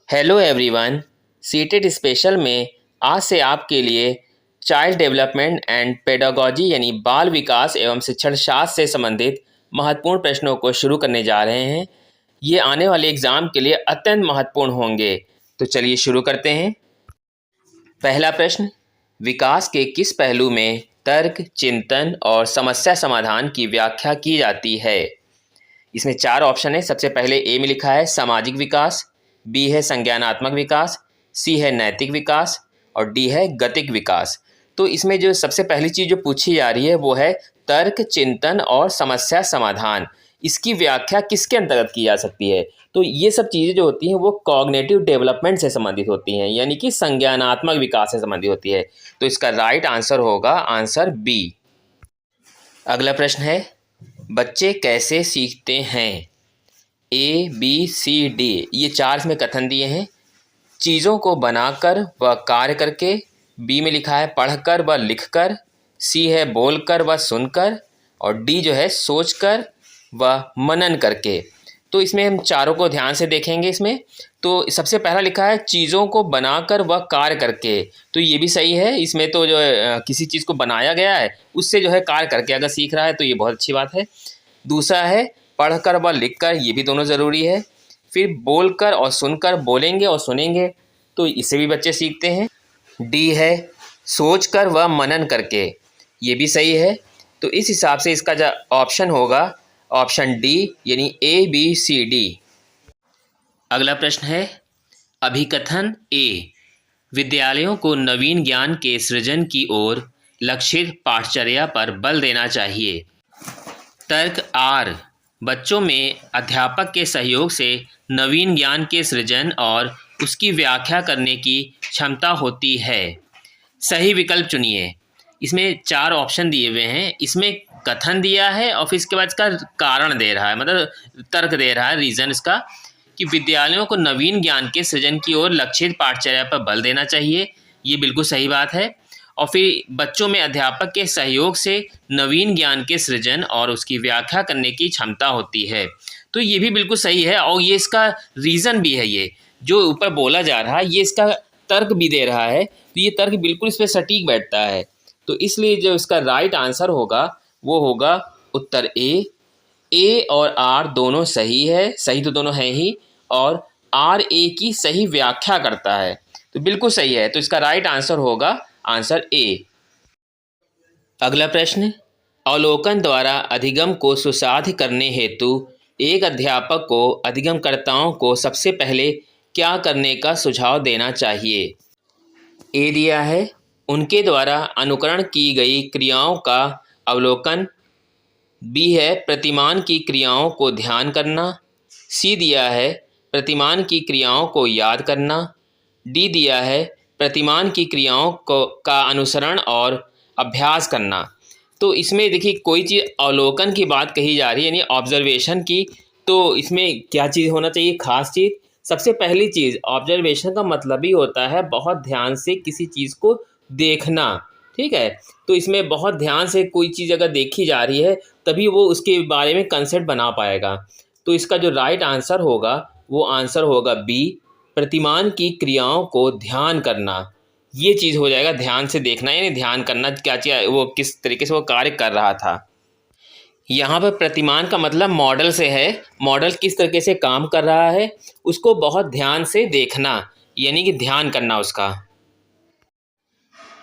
Hello everyone. CTET special में आज से आपके लिए चाइल्ड डेवलपमेंट एंड पेडागोजी यानी बाल विकास एवं शिक्षण शास्त्र से संबंधित महत्वपूर्ण प्रश्नों को शुरू करने जा रहे हैं। ये आने वाले एग्ज़ाम के लिए अत्यंत महत्वपूर्ण होंगे। तो चलिए शुरू करते हैं। पहला प्रश्न, विकास के किस पहलू में तर्क, चिंतन और समस्या समाधान की व्याख्या की जाती है? इसमें चार ऑप्शन है। सबसे पहले ए में लिखा है सामाजिक विकास, बी है संज्ञानात्मक विकास, सी है नैतिक विकास और डी है गतिक विकास। तो इसमें जो सबसे पहली चीज़ जो पूछी जा रही है वो है तर्क, चिंतन और समस्या समाधान। इसकी व्याख्या किसके अंतर्गत की जा सकती है? तो ये सब चीज़ें जो होती हैं वो कॉग्निटिव डेवलपमेंट से संबंधित होती हैं, यानी कि संज्ञानात्मक विकास से संबंधित होती है। तो इसका राइट आंसर होगा आंसर बी। अगला प्रश्न है, बच्चे कैसे सीखते हैं? ए, बी, सी, डी, ये चार इसमें कथन दिए हैं। चीज़ों को बनाकर व कार्य करके, बी में लिखा है पढ़कर व लिखकर, सी है बोलकर व सुनकर और डी जो है सोचकर व मनन करके। तो इसमें हम चारों को ध्यान से देखेंगे। इसमें तो सबसे पहला लिखा है चीज़ों को बनाकर व कार्य करके, तो ये भी सही है। इसमें तो जो है किसी चीज़ को बनाया गया है उससे जो है कार्य करके अगर सीख रहा है तो ये बहुत अच्छी बात है। दूसरा है पढ़कर व लिखकर, ये भी दोनों ज़रूरी है। फिर बोलकर और सुनकर, बोलेंगे और सुनेंगे तो इससे भी बच्चे सीखते हैं। डी है सोचकर व मनन करके, ये भी सही है। तो इस हिसाब से इसका जो ऑप्शन होगा ऑप्शन डी, यानी ए, बी, सी, डी। अगला प्रश्न है, अभिकथन ए, विद्यालयों को नवीन ज्ञान के सृजन की ओर लक्षित पाठचर्या पर बल देना चाहिए। तर्क आर, बच्चों में अध्यापक के सहयोग से नवीन ज्ञान के सृजन और उसकी व्याख्या करने की क्षमता होती है। सही विकल्प चुनिए। इसमें चार ऑप्शन दिए हुए हैं। इसमें कथन दिया है और फिर इसके बाद इसका कारण दे रहा है, मतलब तर्क दे रहा है, रीज़न इसका, कि विद्यालयों को नवीन ज्ञान के सृजन की ओर लक्षित पाठचर्या पर बल देना चाहिए। ये बिल्कुल सही बात है। और फिर बच्चों में अध्यापक के सहयोग से नवीन ज्ञान के सृजन और उसकी व्याख्या करने की क्षमता होती है। तो ये भी बिल्कुल सही है और ये इसका रीज़न भी है। ये जो ऊपर बोला जा रहा है ये इसका तर्क भी दे रहा है, तो ये तर्क बिल्कुल इस पर सटीक बैठता है। तो इसलिए जो इसका राइट आंसर होगा वो होगा उत्तर ए। ए और आर दोनों सही है, सही तो दोनों हैं ही, और आर ए की सही व्याख्या करता है, तो बिल्कुल सही है। तो इसका राइट आंसर होगा आंसर ए। अगला प्रश्न, अवलोकन द्वारा अधिगम को सुसाध्य करने हेतु एक अध्यापक को अधिगमकर्ताओं को सबसे पहले क्या करने का सुझाव देना चाहिए? ए दिया है उनके द्वारा अनुकरण की गई क्रियाओं का अवलोकन, बी है प्रतिमान की क्रियाओं को ध्यान करना, सी दिया है प्रतिमान की क्रियाओं को याद करना, डी दिया है प्रतिमान की क्रियाओं का अनुसरण और अभ्यास करना। तो इसमें देखिए कोई चीज़ अवलोकन की बात कही जा रही है, यानी ऑब्जर्वेशन की, तो इसमें क्या चीज़ होना चाहिए? खास चीज़। सबसे पहली चीज़, ऑब्जर्वेशन का मतलब ही होता है बहुत ध्यान से किसी चीज़ को देखना, ठीक है। तो इसमें बहुत ध्यान से कोई चीज़ अगर देखी जा रही है तभी वो उसके बारे में कंसेप्ट बना पाएगा। तो इसका जो राइट आंसर होगा वो आंसर होगा बी, प्रतिमान की क्रियाओं को ध्यान करना। ये चीज़ हो जाएगा, ध्यान से देखना, यानी ध्यान करना क्या चीज़, वो किस तरीके से वो कार्य कर रहा था। यहाँ पर प्रतिमान का मतलब मॉडल से है, मॉडल किस तरीके से काम कर रहा है उसको बहुत ध्यान से देखना, यानी कि ध्यान करना उसका।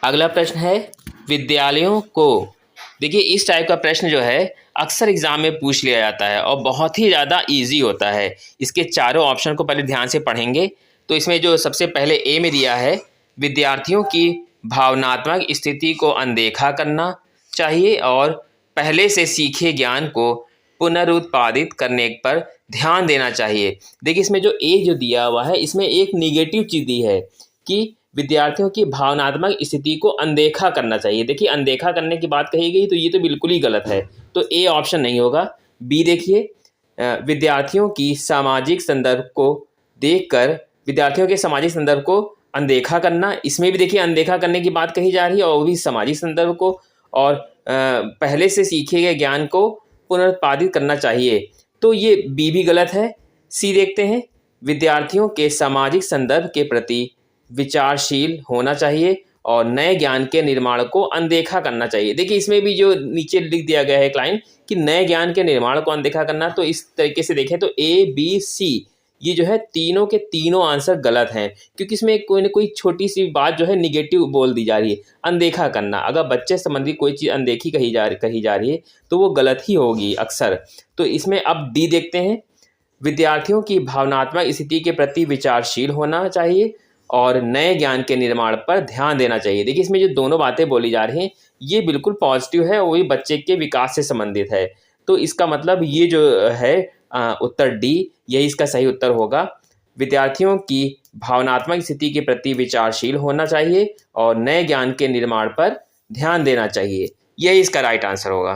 अगला प्रश्न है, विद्यालयों को, देखिए इस टाइप का प्रश्न जो है अक्सर एग्जाम में पूछ लिया जाता है और बहुत ही ज़्यादा इजी होता है। इसके चारों ऑप्शन को पहले ध्यान से पढ़ेंगे। तो इसमें जो सबसे पहले ए में दिया है, विद्यार्थियों की भावनात्मक स्थिति को अनदेखा करना चाहिए और पहले से सीखे ज्ञान को पुनरुत्पादित करने पर ध्यान देना चाहिए। देखिए इसमें जो ए जो दिया हुआ है इसमें एक निगेटिव चीज़ दी है कि विद्यार्थियों की भावनात्मक स्थिति को अनदेखा करना चाहिए। देखिए अनदेखा करने की बात कही गई तो ये तो बिल्कुल ही गलत है, तो ए ऑप्शन नहीं होगा। बी देखिए, विद्यार्थियों की सामाजिक संदर्भ को देखकर विद्यार्थियों के सामाजिक संदर्भ को अनदेखा करना, इसमें भी देखिए अनदेखा करने की बात कही जा रही है और वो भी सामाजिक संदर्भ को, और पहले से सीखे गए ज्ञान को पुनरुत्पादित करना चाहिए, तो ये बी भी गलत है। सी देखते हैं, विद्यार्थियों के सामाजिक संदर्भ के प्रति विचारशील होना चाहिए और नए ज्ञान के निर्माण को अनदेखा करना चाहिए। देखिए इसमें भी जो नीचे लिख दिया गया है एक लाइन कि नए ज्ञान के निर्माण को अनदेखा करना, तो इस तरीके से देखें तो ए बी सी ये जो है तीनों के तीनों आंसर गलत हैं, क्योंकि इसमें कोई ना कोई छोटी सी बात जो है निगेटिव बोल दी जा रही है। अनदेखा करना, अगर बच्चे संबंधी कोई चीज़ अनदेखी कही जा रही है तो वो गलत ही होगी अक्सर। तो इसमें अब डी देखते हैं, विद्यार्थियों की भावनात्मक स्थिति के प्रति विचारशील होना चाहिए और नए ज्ञान के निर्माण पर ध्यान देना चाहिए। देखिए इसमें जो दोनों बातें बोली जा रही हैं ये बिल्कुल पॉजिटिव है, वही बच्चे के विकास से संबंधित है। तो इसका मतलब ये जो है उत्तर डी यही इसका सही उत्तर होगा। विद्यार्थियों की भावनात्मक स्थिति के प्रति विचारशील होना चाहिए और नए ज्ञान के निर्माण पर ध्यान देना चाहिए, यही इसका राइट आंसर होगा।